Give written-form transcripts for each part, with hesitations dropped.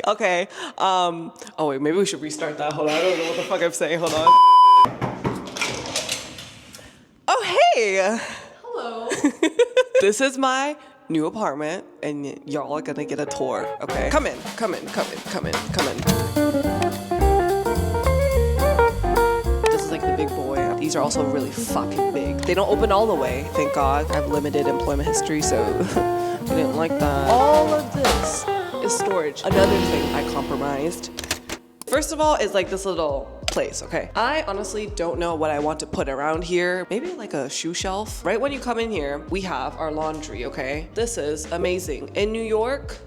Okay. Oh wait, maybe we should restart that. Hold on. I don't know what the fuck I'm saying. Hold on. Oh hey. Hello. This is my new apartment, and y'all are gonna get a tour. Okay. Come in. Come in. Come in. Come in. Come in. This is like the big boy. These are also really fucking big. They don't open all the way. Thank God. I have limited employment history, so I didn't like that. All of this is storage. Another thing I compromised. First of all, is like this little place, okay? I honestly don't know what I want to put around here. Maybe like a shoe shelf. Right when you come in here, we have our laundry, okay? This is amazing. In New York,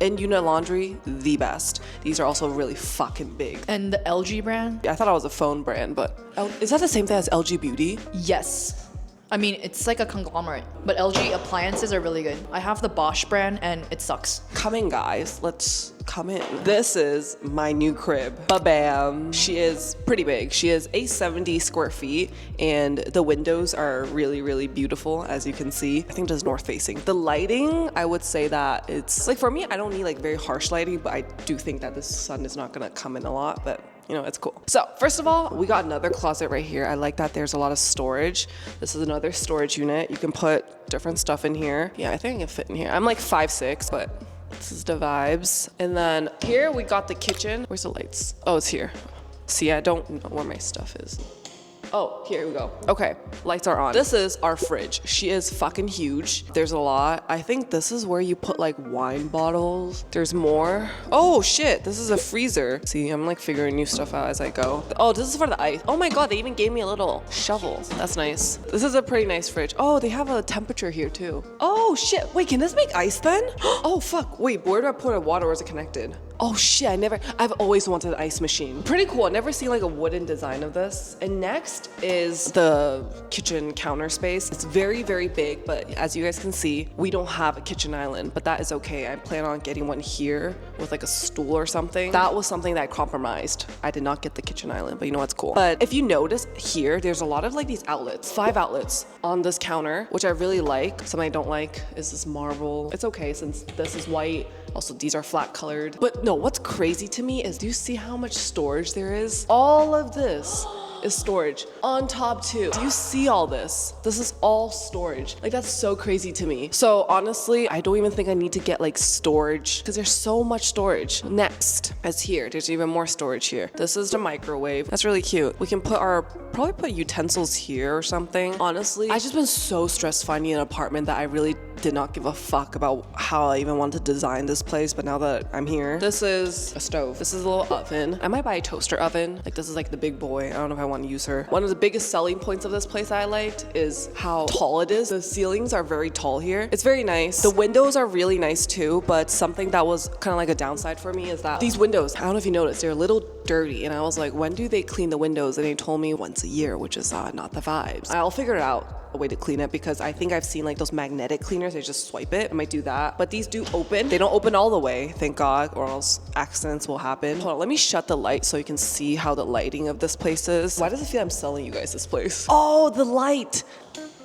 in unit laundry, the best. These are also really fucking big. And the LG brand? I thought it was a phone brand, but is that the same thing as LG Beauty? Yes. I mean, it's like a conglomerate, but LG appliances are really good. I have the Bosch brand and it sucks. Come in, guys. Let's come in. This is my new crib. Ba-bam. She is pretty big. She is 870 square feet, and the windows are really, really beautiful, as you can see. I think this is north facing. The lighting, I would say that it's like, for me, I don't need like very harsh lighting, but I do think that the sun is not gonna come in a lot, but you know, it's cool. So first of all, we got another closet right here. I like that there's a lot of storage. This is another storage unit. You can put different stuff in here. Yeah, I think I can fit in here. I'm like 5'6", but this is the vibes. And then here we got the kitchen. Where's the lights? Oh, it's here. See, I don't know where my stuff is. Oh, here we go. Okay, lights are on. This is our fridge. She is fucking huge. There's a lot. I think this is where you put like wine bottles. There's more. Oh shit, this is a freezer. See, I'm like figuring new stuff out as I go. Oh, this is for the ice. Oh my God, they even gave me a little shovel. That's nice. This is a pretty nice fridge. Oh, they have a temperature here too. Oh shit, wait, can this make ice then? Oh fuck, wait, where do I put a water or is it connected? Oh shit, I've always wanted an ice machine. Pretty cool, I've never seen like a wooden design of this. And next is the kitchen counter space. It's very, very big, but as you guys can see, we don't have a kitchen island, but that is okay. I plan on getting one here with like a stool or something. That was something that I compromised. I did not get the kitchen island, but you know what's cool. But if you notice here, there's a lot of like these outlets, 5 outlets on this counter, which I really like. Something I don't like is this marble. It's okay since this is white. Also, these are flat colored. But no, what's crazy to me is, do you see how much storage there is? All of this is storage on top too. Do you see all this? This is all storage. Like, that's so crazy to me. So honestly, I don't even think I need to get like storage because there's so much storage. Next is here. There's even more storage here. This is the microwave. That's really cute. We can probably put utensils here or something. Honestly, I've just been so stressed finding an apartment that I really did not give a fuck about how I even wanted to design this place, but now that I'm here, this is a stove. This is a little oven. I might buy a toaster oven. Like, this is like the big boy. I don't know if I want to use her. One of the biggest selling points of this place I liked is how tall it is. The ceilings are very tall here. It's very nice. The windows are really nice too, but something that was kind of like a downside for me is that these windows, I don't know if you noticed, they're a little dirty, and I was like, when do they clean the windows? And they told me once a year, which is not the vibes. I'll figure it out a way to clean it, because I think I've seen like those magnetic cleaners, they just swipe it. I might do that, but these do open. They don't open all the way, thank God, or else accidents will happen. Hold on, let me shut the light so you can see how the lighting of this place is. Why does it feel I'm selling you guys this place? Oh, the light.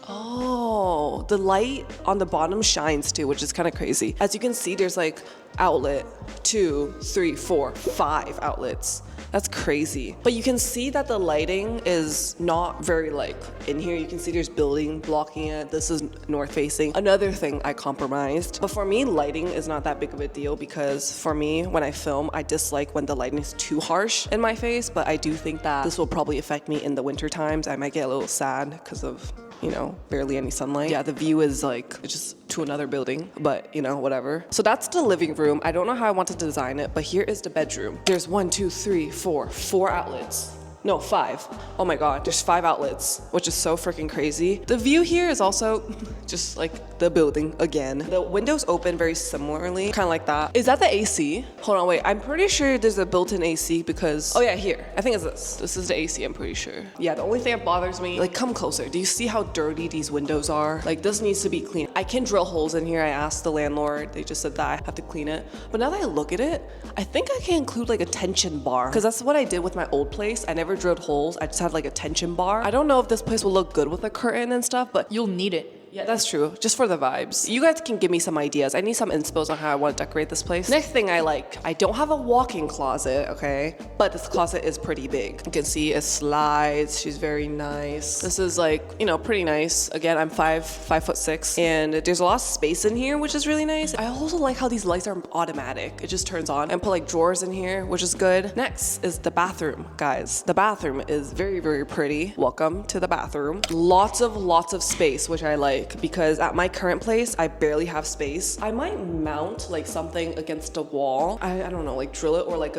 Oh, the light on the bottom shines too, which is kind of crazy. As you can see, there's like outlet 2, 3, 4, 5 outlets. That's crazy. But you can see that the lighting is not very like in here. You can see there's building blocking it. This is north facing. Another thing I compromised. But for me, lighting is not that big of a deal, because for me, when I film, I dislike when the lighting is too harsh in my face. But I do think that this will probably affect me in the winter times. I might get a little sad because of, you know, barely any sunlight. Yeah, the view is like, it's just to another building, but you know, whatever. So that's the living room. I don't know how I want to design it, but here is the bedroom. There's 1, 2, 3, 4 outlets. No, 5. Oh my God, there's 5 outlets, which is so freaking crazy. The view here is also just like the building again. The windows open very similarly, kind of like that. Is that the AC? Hold on, wait, I'm pretty sure there's a built-in AC because, oh yeah, here. I think it's this. This is the AC, I'm pretty sure. Yeah, the only thing that bothers me, like, come closer. Do you see how dirty these windows are? Like, this needs to be clean. I can drill holes in here. I asked the landlord. They just said that I have to clean it. But now that I look at it, I think I can include like a tension bar, because that's what I did with my old place. I never drilled holes. I just had like a tension bar. I don't know if this place will look good with a curtain and stuff, but You'll need it. Yeah, that's true. Just for the vibes. You guys can give me some ideas. I need some inspos on how I want to decorate this place. Next thing I like, I don't have a walk-in closet, okay? But this closet is pretty big. You can see it slides. She's very nice. This is like, you know, pretty nice. Again, I'm 5'6", and there's a lot of space in here, which is really nice. I also like how these lights are automatic. It just turns on and put like drawers in here, which is good. Next is the bathroom, guys. The bathroom is very, very pretty. Welcome to the bathroom. Lots of space, which I like. Because at my current place, I barely have space. I might mount like something against a wall. I don't know, like drill it or like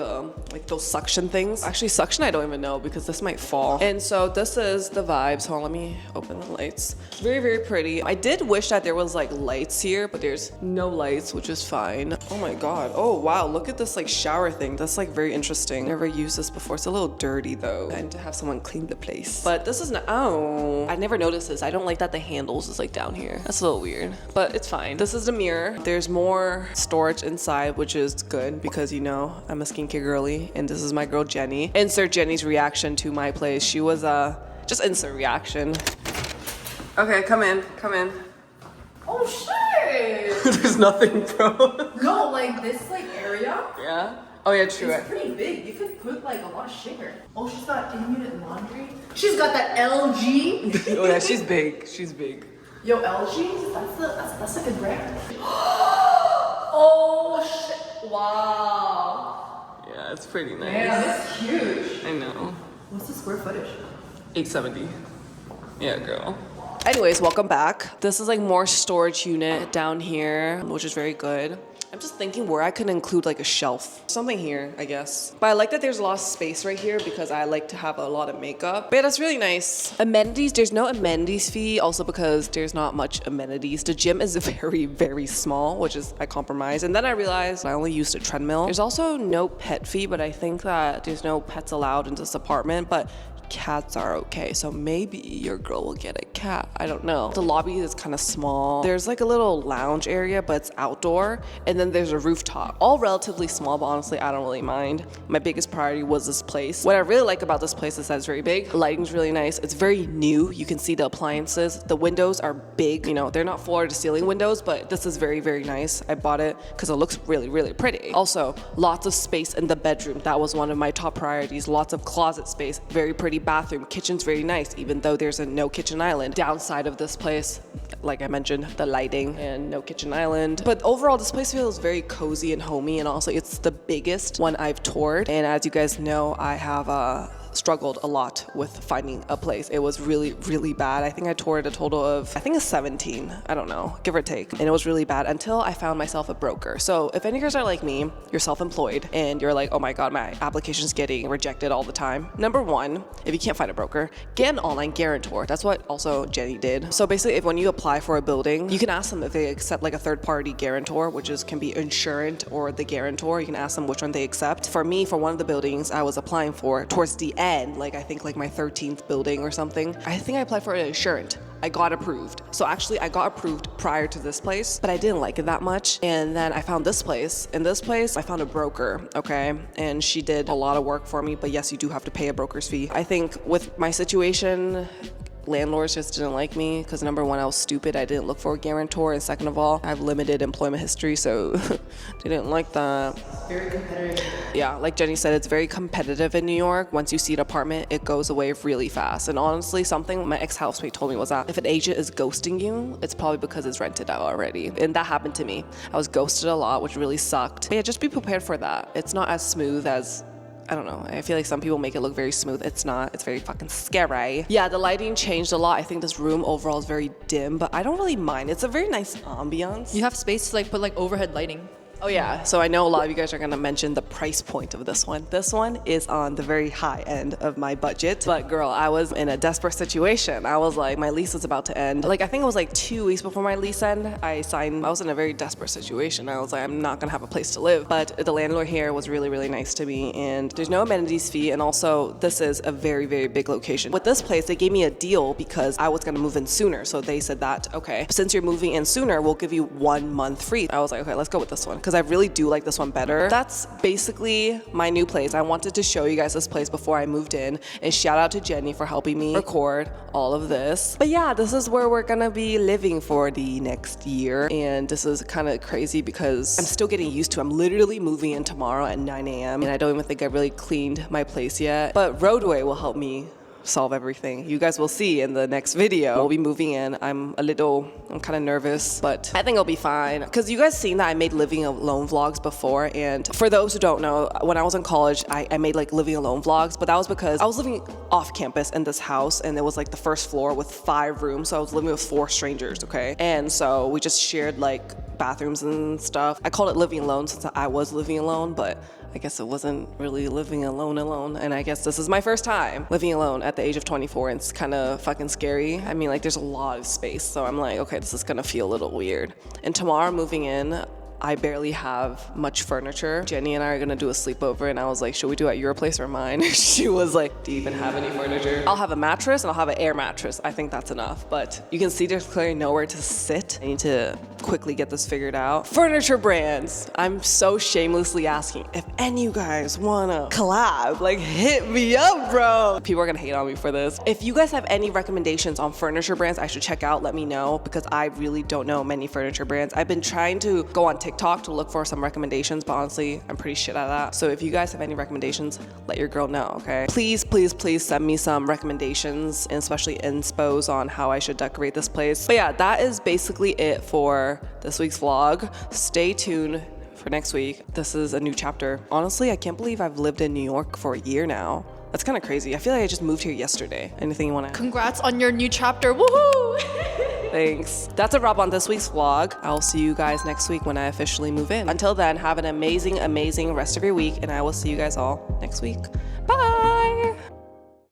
those suction things. Actually, suction I don't even know because this might fall. And so this is the vibes. Hold on, let me open the lights. Very, very pretty. I did wish that there was like lights here, but there's no lights, which is fine. Oh my God. Oh wow, look at this like shower thing. That's like very interesting. Never used this before. It's a little dirty though. I need to have someone clean the place. But this is not, oh, I never noticed this. I don't like that the handles is like down here. That's a little weird, but it's fine. This is the mirror. There's more storage inside, which is good because, you know, I'm a skincare girly, and this is my girl Jenny. Insert Jenny's reaction to my place. She was just insert reaction. Okay, come in. Oh shit! There's nothing, bro. No, like this like area. Yeah. Oh yeah, true. It's pretty big. You could put like a lot of shit here. Oh, she's got in-unit laundry. She's got that LG. Oh yeah, she's big. Yo, LG? That's like a brand. Oh shit! Wow. Yeah, it's pretty nice. Yeah, that's huge. I know. What's the square footage? 870. Yeah, girl. Anyways, welcome back. This is like more storage unit down here, which is very good. I'm just thinking where I could include like a shelf. Something here, I guess. But I like that there's a lot of space right here because I like to have a lot of makeup. But yeah, that's really nice. Amenities, there's no amenities fee, also because there's not much amenities. The gym is very, very small, which is I compromise. And then I realized I only used a treadmill. There's also no pet fee, but I think that there's no pets allowed in this apartment. But cats are okay, so maybe your girl will get a cat. I don't know. The lobby is kind of small. There's like a little lounge area, but it's outdoor, and then there's a rooftop. All relatively small, but honestly, I don't really mind. My biggest priority was this place. What I really like about this place is that it's very big. The lighting's really nice. It's very new. You can see the appliances. The windows are big. You know, they're not floor to ceiling windows, but this is very, very nice. I bought it because it looks really, really pretty. Also, lots of space in the bedroom. That was one of my top priorities. Lots of closet space. Very pretty bathroom. Kitchen's very nice, even though there's a no kitchen island. Downside of this place, like I mentioned, the lighting and no kitchen island. But overall, this place feels very cozy and homey, and also it's the biggest one I've toured. And as you guys know, I have struggled a lot with finding a place. It was really, really bad. I think I toured a total of, I think it's 17, I don't know, give or take. And it was really bad until I found myself a broker. So if any of you guys are like me, you're self-employed and you're like, oh my God, my application's getting rejected all the time. Number one, if you can't find a broker, get an online guarantor. That's what also Jenny did. So basically, if when you apply for a building, you can ask them if they accept like a third-party guarantor, which can be insurant or the guarantor. You can ask them which one they accept. For me, for one of the buildings I was applying for, towards the end, like I think like my 13th building or something, I think I applied for an insurant. I got approved. So actually I got approved prior to this place, but I didn't like it that much. And then I found this place. In this place, I found a broker, okay? And she did a lot of work for me, but yes, you do have to pay a broker's fee. I think with my situation, landlords just didn't like me because number one, I was stupid. I didn't look for a guarantor. And second of all, I have limited employment history, so they didn't like that. Very competitive. Yeah, like Jenny said, it's very competitive in New York. Once you see an apartment, it goes away really fast. And honestly, something my ex-housemate told me was that if an agent is ghosting you, it's probably because it's rented out already. And that happened to me. I was ghosted a lot, which really sucked. But yeah, just be prepared for that. It's not as smooth as, I don't know. I feel like some people make it look very smooth. It's not. It's very fucking scary. Yeah, the lighting changed a lot. I think this room overall is very dim, but I don't really mind. It's a very nice ambiance. You have space to like put like overhead lighting. Oh yeah, so I know a lot of you guys are gonna mention the price point of this one. This one is on the very high end of my budget. But girl, I was in a desperate situation. I was like, my lease was about to end. Like, I think it was like 2 weeks before my lease end, I was in a very desperate situation. I was like, I'm not gonna have a place to live. But the landlord here was really, really nice to me, and there's no amenities fee, and also this is a very, very big location. With this place, they gave me a deal because I was gonna move in sooner. So they said that, okay, since you're moving in sooner, we'll give you 1 month free. I was like, okay, let's go with this one. because I really do like this one better. That's basically my new place. I wanted to show you guys this place before I moved in, and shout out to Jenny for helping me record all of this. But yeah, this is where we're gonna be living for the next year, and this is kind of crazy because I'm still getting used to it. I'm literally moving in tomorrow at 9 a.m. and I don't even think I really cleaned my place yet, but Roadway will help me solve everything. You guys will see in the next video. We'll be moving in. I'm kind of nervous, but I think it'll be fine. Because you guys seen that I made living alone vlogs before, and for those who don't know, when I was in college, I made like living alone vlogs, but that was because I was living off campus in this house, and it was like the first floor with 5 rooms, so I was living with 4 strangers, okay? And so we just shared like bathrooms and stuff. I called it living alone since I was living alone, but I guess it wasn't really living alone, and I guess this is my first time living alone at the age of 24, and it's kind of fucking scary. I mean, like, there's a lot of space, so I'm like, okay, this is gonna feel a little weird. And tomorrow moving in, I barely have much furniture. Jenny and I are gonna do a sleepover, and I was like, should we do it at your place or mine? She was like, do you even have any furniture? I'll have a mattress and I'll have an air mattress. I think that's enough, but you can see there's clearly nowhere to sit. I need to quickly get this figured out. Furniture brands. I'm so shamelessly asking if any of you guys wanna collab, like hit me up, bro. People are gonna hate on me for this. If you guys have any recommendations on furniture brands I should check out, let me know, because I really don't know many furniture brands. I've been trying to go on TikTok to look for some recommendations, but honestly, I'm pretty shit at that. So if you guys have any recommendations, let your girl know, okay? Please, please, please send me some recommendations, and especially inspos on how I should decorate this place. But yeah, that is basically it for this week's vlog. Stay tuned for next week. This is a new chapter. Honestly, I can't believe I've lived in New York for a year now. That's kind of crazy. I feel like I just moved here yesterday. Anything you want to? Congrats on your new chapter. Woohoo! Thanks. That's a wrap on this week's vlog. I'll see you guys next week when I officially move in. Until then, have an amazing, amazing rest of your week, and I will see you guys all next week. Bye!